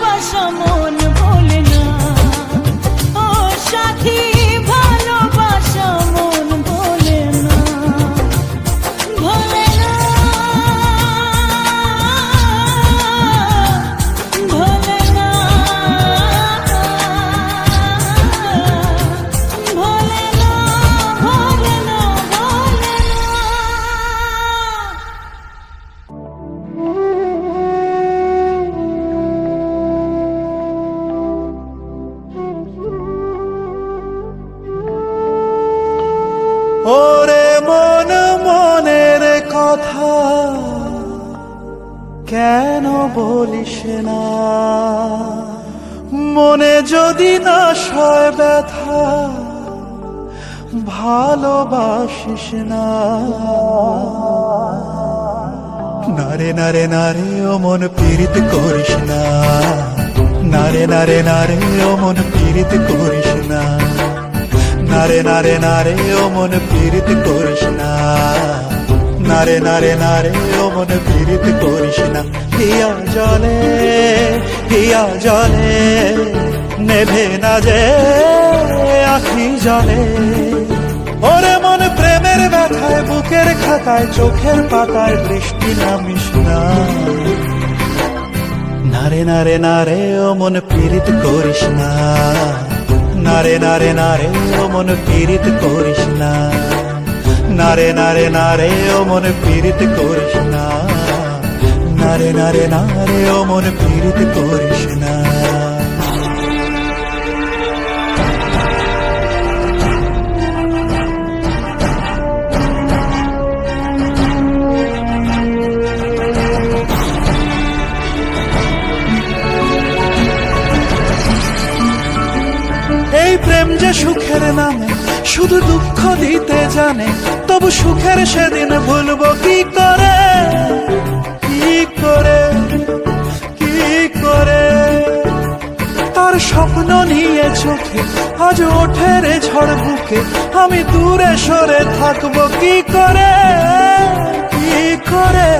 ভালোবাসা মন ভোলে না, ও সাথী ভালোবাসা মন ভোলে না, ভোলে না, ভোলে না, ভোলে না, ভোলে না, ভোলে ওরে মন মনের কথা কেন বলিস না, মনে যদি না সয় ব্যথা ভালোবাসিস না। নারে নারে নারে ও মন পীড়িত করিস না, নারে নারে নারে ও মন পীড়িত করিস না, নারে নারে নারে ও মন পীড়িত করিস না, নারে নারে নারে ও মন পীড়িত করিস না। হিয়া জলে হিয়া জলে নেভে না যে আখি জলে, ওরে মন প্রেমের ব্যথায় বুকের খাতায় চোখের পাতায় বৃষ্টি নামিস না। নারে নারে নারে ও মন পীড়িত করিস না, নারে নারে নারে ও মন পীড়িত করিস না, নারে নারে নারে ও মন পীড়িত করিস না, নারে নারে নারে ও মন পীড়িত করিস না। এই প্রেম যে সুখের নামে শুধু দুঃখ দিতে জানে, তবু সুখের সেদিন ভুলবো কি করে, কি করে, কি করে। তার স্বপ্ন নিয়ে চোখে আজ ওঠে রে ঝড় বুকে, আমি দূরে সরে থাকবো কি করে, কি করে।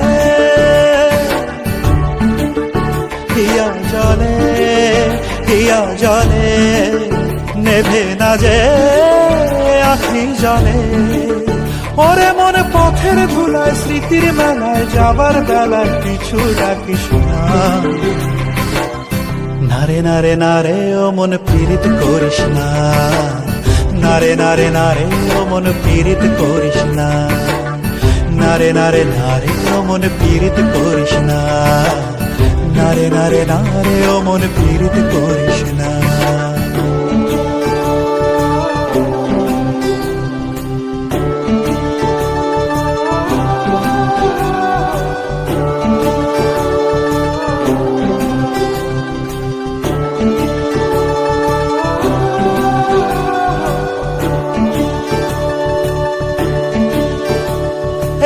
হিয়া জলে হিয়া জলে নেভে না যে আখি জলে, ওরে মন পথের ধুলায় স্মৃতির মেলায় যাবার বেলায় পিছু ডাকিস না। নারে নারে নারে ও মন পীড়িত করিস না, নারে নারে নারে ও মন পীড়িত করিস না, নারে নারে নারে ও মন পীড়িত করিস না, নারে নারে নারে ও মন পীড়িত করিস না।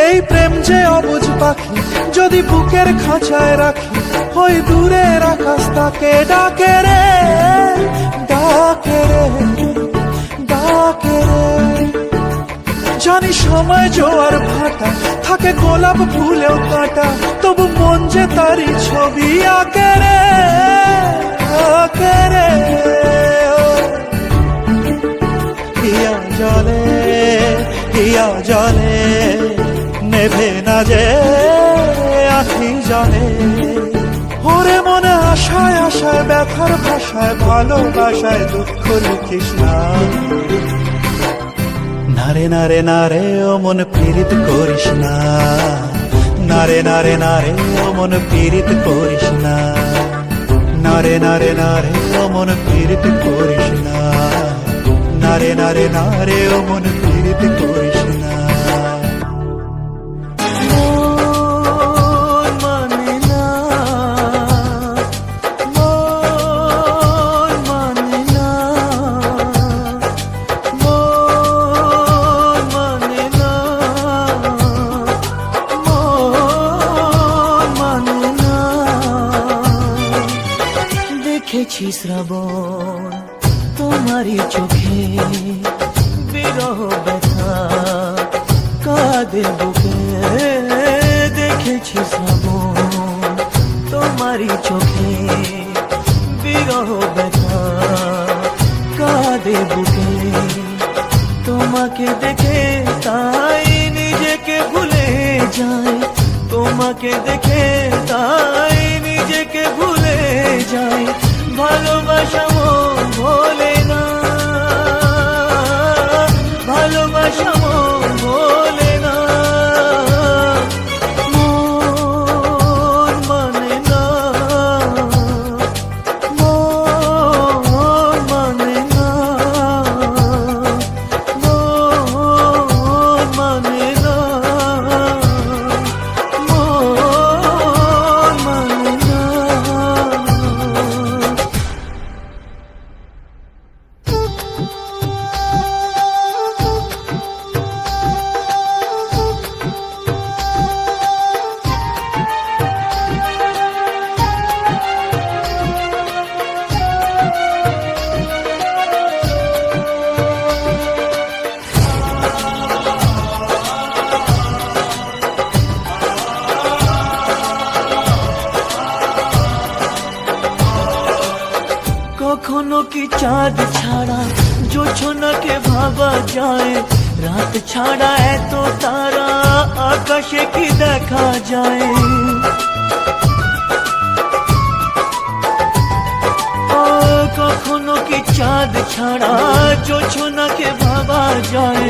এই প্রেম যে অবুঝ পাখি যদি বুকের খাঁচায় রাখি, ওই দূরের আকাশ তাকে ডাকে রে, ডাকে রে, ডাকে রে। জানি সময় জোয়ার ভাটা থাকে গোলাপ ফুলেও কাটা, তবু মন যে তারি ছবি আঁকে রে, আঁকে রে। হিয়া জলে হিয়া জলে নেভে না যে আখি জলে, ওরে মনে আশায় আশায় ব্যথার ভাষায় ভালোবাসায় দুঃখ লিখিস না। নারে নারে নারে ও মন পীড়িত করিস না, নারে নারে নারে ও মন পীড়িত করিস না, নারে নারে নারে ও মন পীড়িত করিস না, নারে নারে নারে ও মন পীড়িত করিস না। দেখেছি শ্রাবণ তোমারই চোখে, বিরহ ব্যথা কাঁদে বুকে। দেখেছি শ্রাবণ তোমারই চোখে, বুকে তোমাকে দেখে তাই নিজেকে ভুলে যাই তোমাকে দেখে তাই নিজেকে ভুলে যাই ভালোবাসা মন ভোলে না ভালোবাসা মন ভোলে না মন মানে না মন মানে না মন মানে না মন মানে না কখনো কি চাঁদ ছাড়া জোছনাকে ভাবা যায় রাত ছাড়া এত তারা আকাশে কি দেখা যায় কখনো কি চাঁদ ছাড়া জোছনাকে ভাবা যায়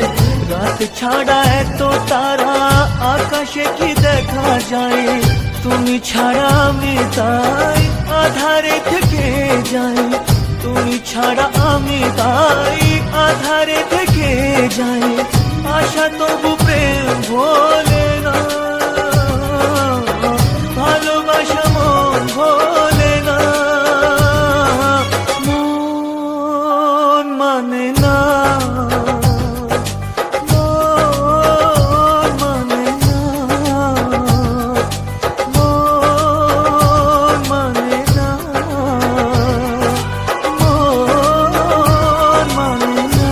রাত ছাড়া এত তারা আকাশে কি দেখা যায় তুমি ছাড়া আমি তাই আধারে থেকে যাই তুমি ছাড়া আমি তাই আধারে থেকে যাই আশা তবু প্রেম ভোলে না ভালোবাসা মন ভোলে না মন মানে না মন মানে না মন মানে না মন মানে না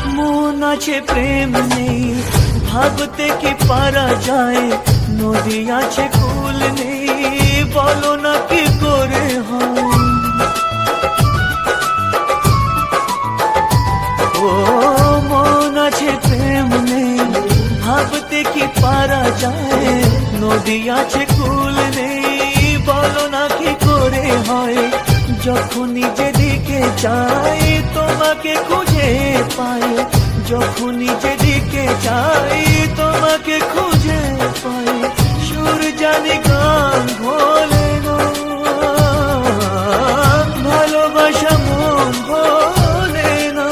মন আছে প্রেম নেই ভাবতে কি পারা যায় নদী আছে কুল নেই বলো না কি করে হয় ও মন আছে প্রেম নেই ভাবতে কি পারা যায় নদী আছে কুল নেই বলো না কি করে হয় যখন যেদিকে চাই তোমাকে খুঁজে পাই যখন যেদিকে চাই তোমাকে খুঁজে পাই সুর জানি গান ভোলে না ভালোবাসা মন ভোলে না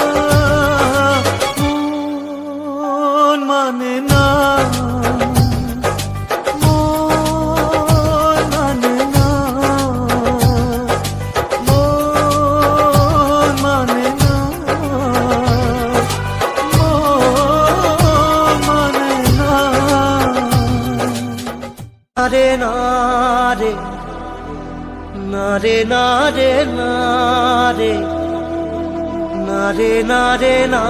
মন মানে না মন মানে না মন মানে না মন মানে না রে না রে না রে না রে না রে না রে না রে না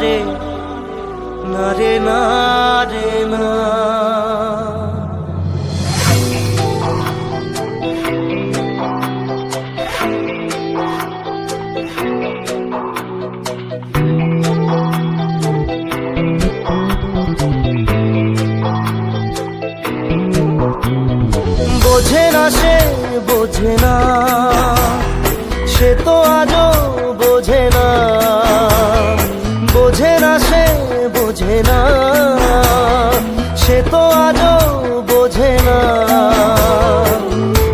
রে না রে না রে না বোঝে না সে বোঝে না সে তো আজও বোঝে না বোঝে না সে বোঝে না সে তো আজও বোঝে না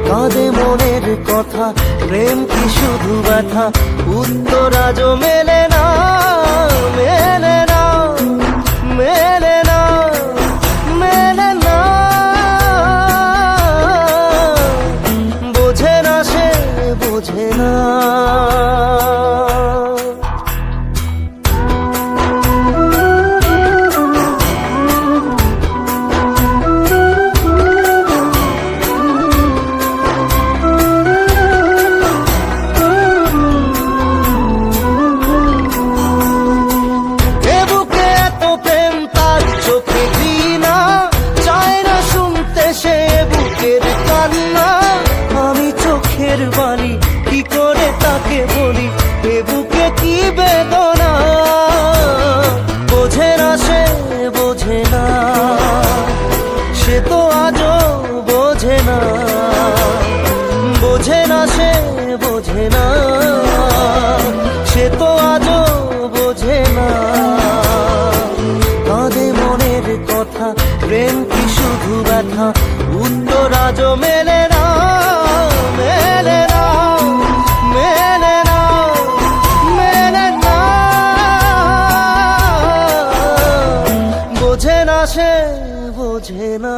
কাঁদে মনের কথা প্রেম কি শুধু ব্যথা উত্তর আজও মেলে না মেলে না মেলে না মেলে না বোঝে না সে বোঝে না কথা, প্রেম কি শুধু ব্যথা? উত্তর আজও মেলে না, মেলে না, মেলে না, মেলে না। বোঝে না সে, বোঝে না।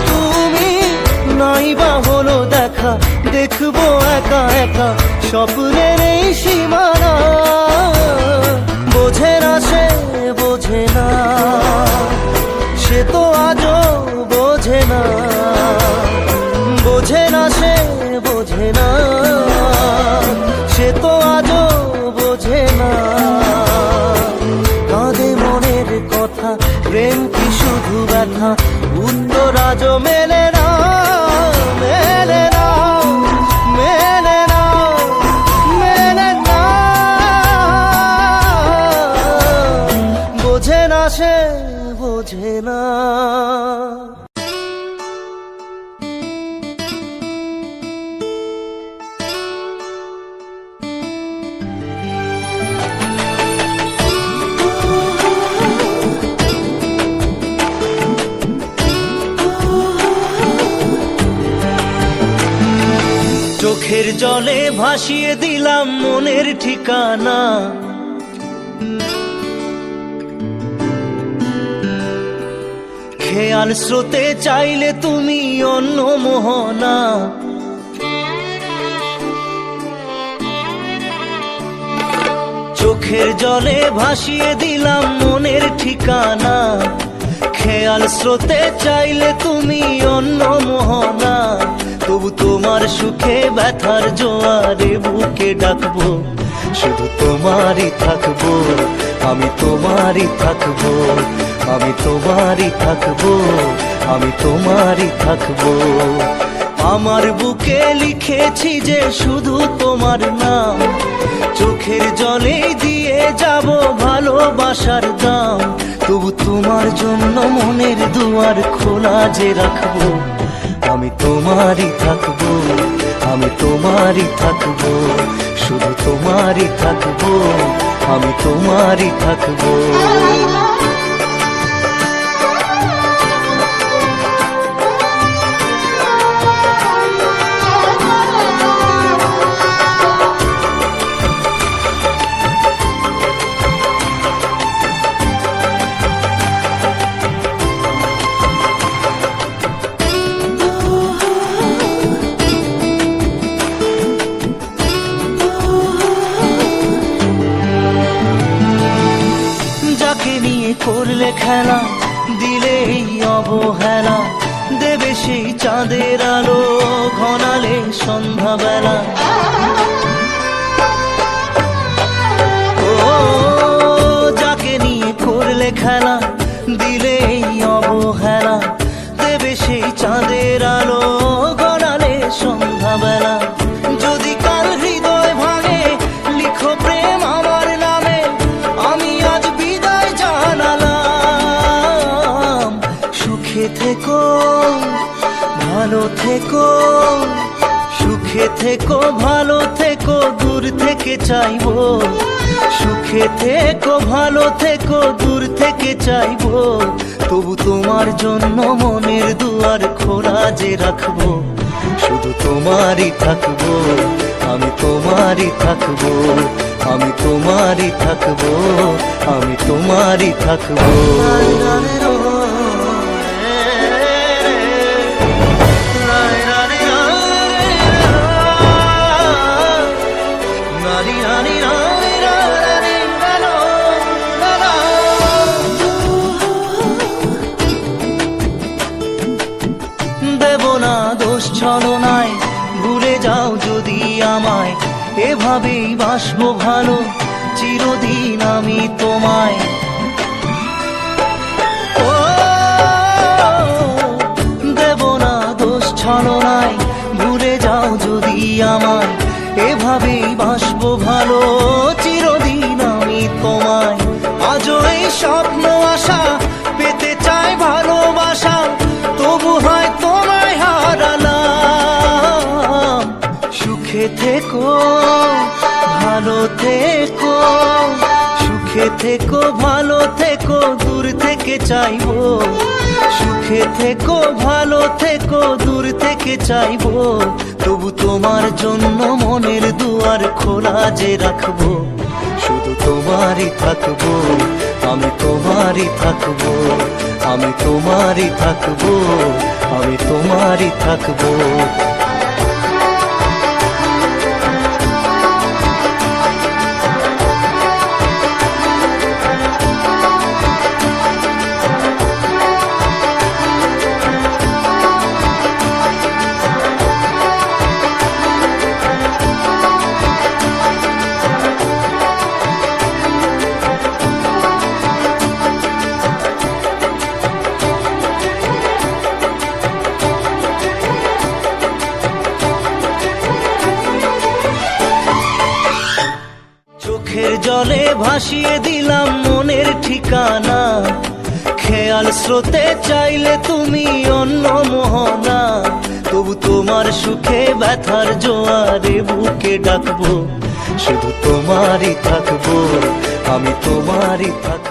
তুমি নাই বা হলো দেখা, দেখবো একা একা স্বপ্নের এই সীমানা। বোঝে না সে, বোঝে না, সে তো আজও বোঝে না। বোঝে না সে, বোঝে না, সে তো আজও বোঝে না। কাঁদে মনের কথা, প্রেম কি শুধু ব্যথা? উত্তর আজও মেলে না, মেলে না, মেলে না, মেলে না। বোঝে না সে, বোঝে না। চোখের জলে ভাসিয়ে দিলাম মনের ঠিকানা। খেয়াল স্রোতে চাইলে তুমি অন্য মোহনা। চোখের জলে ভাসিয়ে দিলাম মনের ঠিকানা। খেয়াল স্রোতে চাইলে তুমি অন্য মোহনা। তবু তোমার সুখে ব্যথার জোয়ারে বুকে ডাকবো, শুধু তোমারই থাকবো, আমি তোমারই থাকবো, আমি তোমারই থাকবো, আমি তোমারই থাকবো। আমার বুকে লিখেছি যে শুধু তোমার নাম, চোখের জলে দিয়ে যাব ভালোবাসার দাম। তবু তোমার জন্য মনের দুয়ার খোলা যে রাখবো, আমি তোমারই থাকবো, আমি তোমারই থাকবো, শুধু তোমারই থাকবো, আমি তোমারই থাকবো। করলে খেলা, দিলে এই অবহেলা, দেবে সেই চাঁদের আলো ঘনালে সন্ধ্যাবেলা। ও যাকে নিয়ে করলে খেলা, দিলে এই অবহেলা, দেবে সেই চাঁদের আলো ঘনালে সন্ধ্যাবেলা। যদি কাল হৃদয় ভাঙে লিখো প্রেম আমার নামে, আমি আজ বিদায় জানালাম। সুখে থেকো, ভালো থেকো, সুখে থেকো, ভালো থেকো, দূর থেকে চাইবো। সুখে থেকো, ভালো থেকো, দূর থেকে চাইবো। তবু তোমার জন্য মনের দুয়ার খোলা যে রাখবো, শুধু তোমারই থাকবো, আমি তোমারই থাকবো, আমি তোমারই থাকবো, আমি তোমারই থাকবো। দেব না দোষ ছলনায়, ভুলে যাও যদি আমায়, এভাবেই বাসবো ভালো চিরদিন আমি তোমায়। ও দেব না দোষ ছলনায়, ভুলে যাও যদি আমায়, এভাবেই বাসবো ভালো চিরদিন আমি তোমায়। আজও এই স্বপ্ন আশা পেতে চাই ভালোবাসা, তবু হয় তোমায় হারালাম। সুখে থেকো ভালো থেকো, সুখে থেকো ভালো থেকো, দূর থেকে চাইবো। সুখে থেকো ভালো থেকো, দূর থেকে চাইবো, তবু তোমার জন্য মনের দুয়ার খোলা যে রাখবো। শুধু তোমারই থাকবো, আমি তোমারই থাকবো, আমি তোমারই থাকবো, আমি তোমারই থাকবো। চোখের জলে ভাসিয়ে দিলাম মনের ঠিকানা, খেয়াল স্রোতে চাইলে তুমি অন্য মোহনা। তবু তোমার সুখে ব্যথার জোয়ারে বুকে ডাকবো, শুধু তোমারই থাকবো, আমি তোমারই থাকবো।